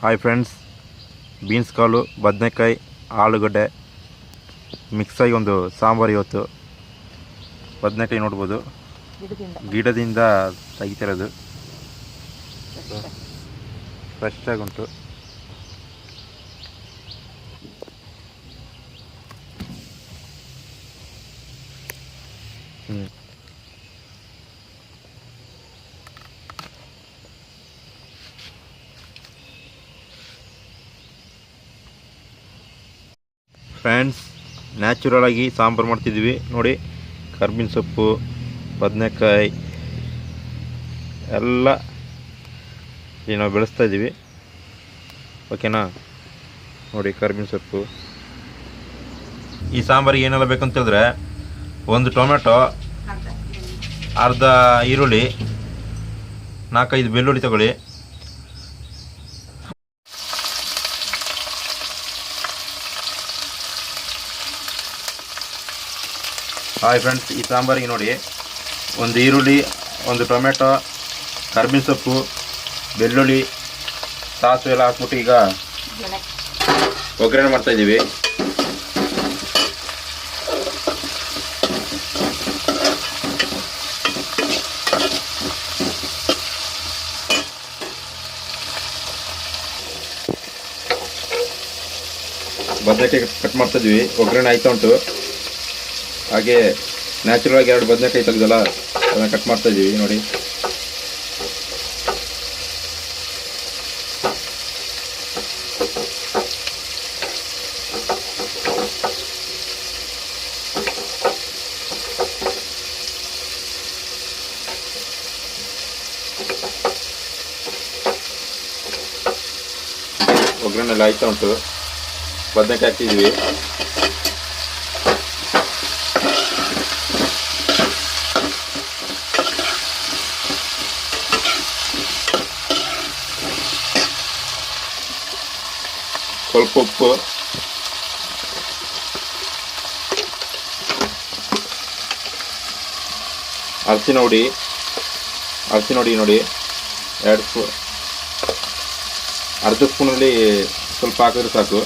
Hi friends, beans ಕಾಳು, ಬದನೆಕಾಯಿ, ಆಲೂಗಡ್ಡೆ ಮಿಕ್ಸಾಗಿ ಒಂದು ಸಾಂಬಾರು. ಇವತ್ತು ಬದನೆಕಾಯಿ ನೋಡ್ಬೋದು, ಗಿಡದಿಂದ ತೆಗಿತಿರೋದು, ಫ್ರೆಶ್ ಆಗುಂಟು. ಫ್ರೆಂಡ್ಸ್, ನ್ಯಾಚುರಲ್ ಆಗಿ ಸಾಂಬಾರು ಮಾಡ್ತಿದ್ವಿ ನೋಡಿ. ಕರ್ಬೇವಿನ ಸೊಪ್ಪು, ಬದನೆಕಾಯಿ ಎಲ್ಲ ಇಲ್ಲಿ ನಾವು ಬೆಳೆಸ್ತಾ ಇದ್ದೀವಿ. ಓಕೆನಾ? ನೋಡಿ, ಕರ್ಬೇವಿನ ಸೊಪ್ಪು. ಈ ಸಾಂಬಾರಿಗೆ ಏನೆಲ್ಲ ಬೇಕಂತ ಹೇಳಿದ್ರೆ, ಒಂದು ಟೊಮೆಟೊ, ಅರ್ಧ ಈರುಳ್ಳಿ, 4-5 ಬೆಳ್ಳುಳ್ಳಿ ತಗೊಳ್ಳಿ. ಹಾಯ್ ಫ್ರೆಂಡ್ಸ್, ಈ ಸಾಂಬಾರಿಗೆ ನೋಡಿ, ಒಂದು ಈರುಳ್ಳಿ, ಒಂದು ಟೊಮೆಟೊ, ಕರ್ಬೇವಿನ ಸೊಪ್ಪು, ಬೆಳ್ಳುಳ್ಳಿ, ಸಾಸಿವೆ ಎಲ್ಲ ಹಾಕ್ಬಿಟ್ಟು ಈಗ ಒಗ್ಗರಣೆ ಮಾಡ್ತಾಯಿದ್ದೀವಿ. ಬದನೆಕಾಯಿ ಕಟ್ ಮಾಡ್ತಾಯಿದ್ವಿ, ಒಗ್ಗರಣೆ ಆಯ್ತಾ ಉಂಟು. ಹಾಗೆ ನ್ಯಾಚುರಲ್ ಆಗಿ 2 ಬದನೆಕಾಯಿ ತೆಗೆದಲ್ಲ, ಅದನ್ನು ಕಟ್ ಮಾಡ್ತಾ ಇದ್ದೀವಿ ನೋಡಿ. ಒಗ್ಗರಣೆ ಎಲ್ಲ ಆಯ್ತಾ ಉಂಟು, ಬದನೆಕಾಯಿ ಹಾಕ್ತಿದ್ದೀವಿ. ಸ್ವಲ್ಪ ಉಪ್ಪು, ಅರಿಶಿನ ಹುಡಿ ನೋಡಿ 2 ಸ್ಪೂನ್, ಅರ್ಧ ಸ್ಪೂನಲ್ಲಿ ಸ್ವಲ್ಪ ಹಾಕಿದ್ರೆ ಸಾಕು.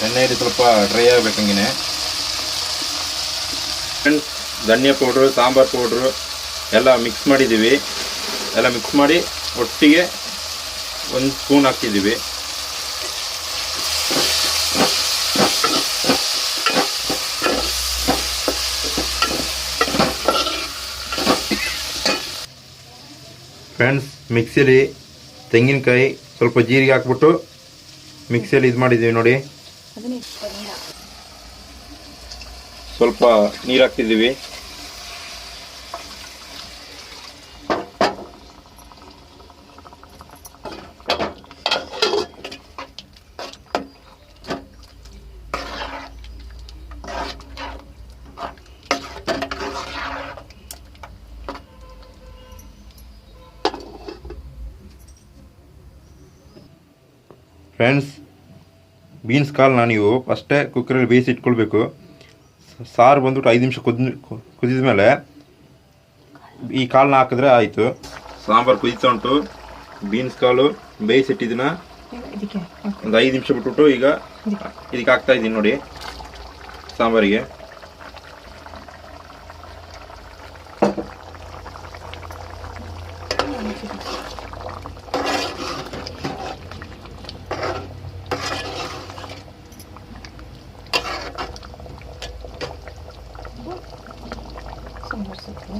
ಎಣ್ಣೆಯಲ್ಲಿ ಸ್ವಲ್ಪ ಡ್ರೈ ಆಗಬೇಕಂಗೆ. ಫ್ರೆಂಡ್ಸ್, ಧನಿಯಾ ಪೌಡ್ರು, ಸಾಂಬಾರು ಪೌಡ್ರು ಎಲ್ಲ ಮಿಕ್ಸ್ ಮಾಡಿದ್ದೀವಿ. ಎಲ್ಲ ಮಿಕ್ಸ್ ಮಾಡಿ ಒಟ್ಟಿಗೆ 1 ಸ್ಪೂನ್ ಹಾಕ್ತಿದ್ದೀವಿ. ಫ್ರೆಂಡ್ಸ್, ಮಿಕ್ಸಿಲಿ ತೆಂಗಿನಕಾಯಿ, ಸ್ವಲ್ಪ ಜೀರಿಗೆ ಹಾಕ್ಬಿಟ್ಟು ಮಿಕ್ಸಿಯಲ್ಲಿ ಇದು ಮಾಡಿದ್ದೀವಿ ನೋಡಿ. ಸ್ವಲ್ಪ ನೀರು ಹಾಕ್ತಿದ್ದೀವಿ. ಫ್ರೆಂಡ್ಸ್, ಬೀನ್ಸ್ ಕಾಳನ್ನ ನೀವು ಫಸ್ಟೇ ಕುಕ್ಕರಲ್ಲಿ ಬೇಯಿಸಿ ಇಟ್ಕೊಳ್ಬೇಕು. ಸಾರು ಬಂದ್ಬಿಟ್ಟು 5 ನಿಮಿಷ ಕುದಿದ ಮೇಲೆ ಈ ಕಾಳನ್ನ ಹಾಕಿದ್ರೆ ಆಯಿತು. ಸಾಂಬಾರು ಕುದೀತಾ ಉಂಟು. ಬೀನ್ಸ್ ಕಾಳು ಬೇಯಿಸಿಟ್ಟಿದ್ದನ್ನ ಒಂದು 5 ನಿಮಿಷ ಬಿಟ್ಬಿಟ್ಟು ಈಗ ಇದಕ್ಕೆ ಹಾಕ್ತಾ ಇದ್ದೀನಿ ನೋಡಿ, ಸಾಂಬಾರಿಗೆ.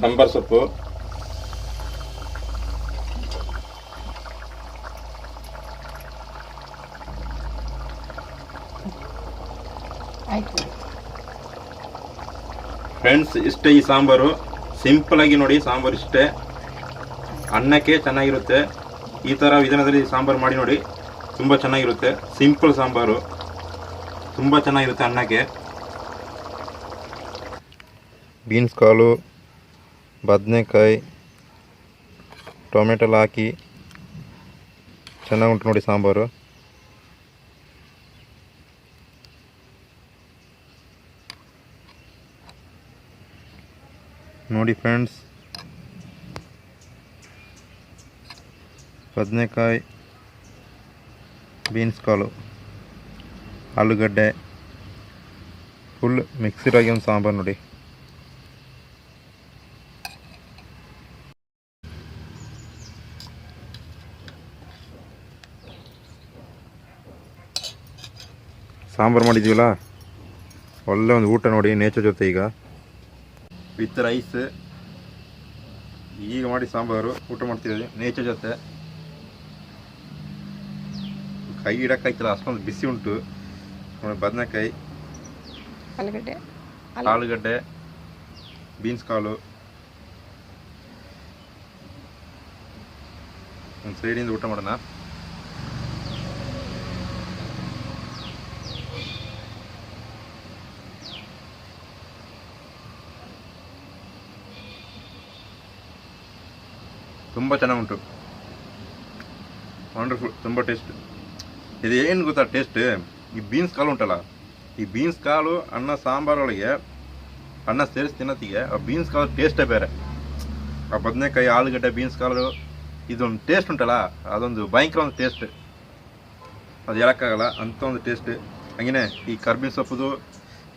ಸಾಂಬಾರು ಸೊಪ್ಪು, ಫ್ರೆಂಡ್ಸ್ ಇಷ್ಟೇ ಈ ಸಾಂಬಾರು. ಸಿಂಪಲ್ ಆಗಿ ನೋಡಿ, ಸಾಂಬಾರು ಇಷ್ಟೇ. ಅನ್ನಕ್ಕೆ ಚೆನ್ನಾಗಿರುತ್ತೆ. ಈ ಥರ ವಿಧಾನದಲ್ಲಿ ಸಾಂಬಾರು ಮಾಡಿ ನೋಡಿ, ತುಂಬ ಚೆನ್ನಾಗಿರುತ್ತೆ. ಸಿಂಪಲ್ ಸಾಂಬಾರು, ತುಂಬ ಚೆನ್ನಾಗಿರುತ್ತೆ ಅನ್ನಕ್ಕೆ. ಬೀನ್ಸ್ ಕಾಳು, ಬದನೆಕಾಯಿ, ಟೊಮೆಟೊ ಹಾಕಿ ಚೆನ್ನಾಗುಂಟು ನೋಡಿ ಸಾಂಬಾರು. ನೋಡಿ ಫ್ರೆಂಡ್ಸ್, ಬದನೆಕಾಯಿ, ಬೀನ್ಸ್ ಕಾಳು, ಆಲೂಗಡ್ಡೆ ಫುಲ್ ಮಿಕ್ಸಿಡ್ ಆಗಿ ಒಂದು ಸಾಂಬಾರು ನೋಡಿ. ಸಾಂಬಾರು ಮಾಡಿದ್ದೀವಲ್ಲ, ಒಳ್ಳೆ ಒಂದು ಊಟ ನೋಡಿ ನೇಚರ್ ಜೊತೆ. ಈಗ ವಿತ್ ರೈಸ್ ಈಗ ಮಾಡಿ ಸಾಂಬಾರು ಊಟ ಮಾಡ್ತೀವಿ ನೇಚರ್ ಜೊತೆ. ಕೈ ಇಡೋಕ್ಕಾಯ್ತಲ್ಲ, ಅಷ್ಟೊಂದು ಬಿಸಿ ಉಂಟು. ಬದನೆಕಾಯಿ, ಆಲೂಗಡ್ಡೆ, ಬೀನ್ಸ್ ಕಾಳು ಒಂದು ಸೈಡಿಂದ ಊಟ ಮಾಡೋಣ. ತುಂಬ ಚೆನ್ನಾಗುಂಟು, ವಂಡರ್ಫುಲ್, ತುಂಬ ಟೇಸ್ಟ್. ಇದು ಏನು ಗೊತ್ತಾ ಟೇಸ್ಟ್? ಈ ಬೀನ್ಸ್ ಕಾಳು ಉಂಟಲ್ಲ, ಈ ಬೀನ್ಸ್ ಕಾಳು ಅನ್ನ ಸಾಂಬಾರೊಳಗೆ ಅನ್ನ ಸೇರಿಸಿ ತಿನ್ನೋತ್ತಿಗೆ ಆ ಬೀನ್ಸ್ ಕಾಳು ಟೇಸ್ಟೇ ಬೇರೆ. ಆ ಬದನೆಕಾಯಿ, ಆಲೂಗಡ್ಡೆ, ಬೀನ್ಸ್ ಕಾಳು ಇದೊಂದು ಟೇಸ್ಟ್ ಉಂಟಲ್ಲ, ಅದೊಂದು ಭಯಂಕರ ಒಂದು ಟೇಸ್ಟ್, ಅದು ಹೇಳೋಕ್ಕಾಗಲ್ಲ ಅಂಥ ಒಂದು ಟೇಸ್ಟ್. ಹಾಗೆಯೇ ಈ ಕರ್ಬೇವಿನ ಸೊಪ್ಪುದು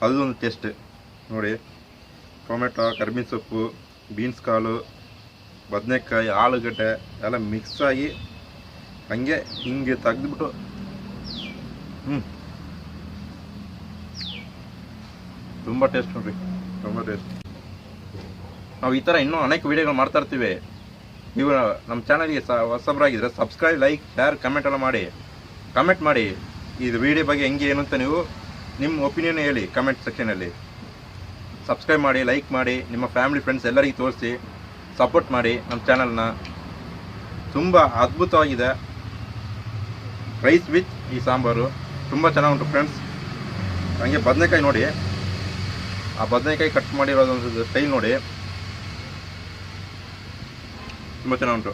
ಅದೊಂದು ಟೇಸ್ಟ್ ನೋಡಿ. ಟೊಮೆಟೊ, ಕರ್ಬೇವಿನ ಸೊಪ್ಪು, ಬೀನ್ಸ್ ಕಾಳು, ಬದನೆಕಾಯಿ, ಆಲೂಗಡ್ಡೆ ಎಲ್ಲ ಮಿಕ್ಸಾಗಿ ಹಂಗೆ ಹಿಂಗೆ ತೆಗೆದ್ಬಿಟ್ಟು ತುಂಬ ಟೇಸ್ಟ್ ನೋಡ್ರಿ, ತುಂಬ ಟೇಸ್ಟ್. ನಾವು ಈ ಥರ ಇನ್ನೂ ಅನೇಕ ವೀಡಿಯೋಗಳು ಮಾಡ್ತಾ ಇರ್ತೀವಿ. ನೀವು ನಮ್ಮ ಚಾನಲ್ಗೆ ಹೊಸಬರಾಗಿದ್ದರೆ ಸಬ್ಸ್ಕ್ರೈಬ್, ಲೈಕ್, ಶೇರ್, ಕಮೆಂಟ್ ಎಲ್ಲ ಮಾಡಿ. ಕಮೆಂಟ್ ಮಾಡಿ ಇದು ವಿಡಿಯೋ ಬಗ್ಗೆ ಹೆಂಗೆ ಏನು ಅಂತ ನೀವು ನಿಮ್ಮ ಒಪಿನಿಯನ್ ಹೇಳಿ ಕಮೆಂಟ್ ಸೆಕ್ಷನಲ್ಲಿ. ಸಬ್ಸ್ಕ್ರೈಬ್ ಮಾಡಿ, ಲೈಕ್ ಮಾಡಿ, ನಿಮ್ಮ ಫ್ಯಾಮಿಲಿ ಫ್ರೆಂಡ್ಸ್ ಎಲ್ಲರಿಗೂ ತೋರಿಸಿ ಸಪೋರ್ಟ್ ಮಾಡಿ ನಮ್ಮ ಚಾನಲ್ನ. ತುಂಬ ಅದ್ಭುತವಾಗಿದೆ ರೈಸ್ ವಿತ್ ಈ ಸಾಂಬಾರು, ತುಂಬ ಚೆನ್ನಾಗುಂಟು ಫ್ರೆಂಡ್ಸ್. ಹಾಗೆ ಬದನೆಕಾಯಿ ನೋಡಿ, ಆ ಬದನೆಕಾಯಿ ಕಟ್ ಮಾಡಿರೋದೊಂದು ಸ್ಟೈಲ್ ನೋಡಿ, ತುಂಬ ಚೆನ್ನಾಗುಂಟು.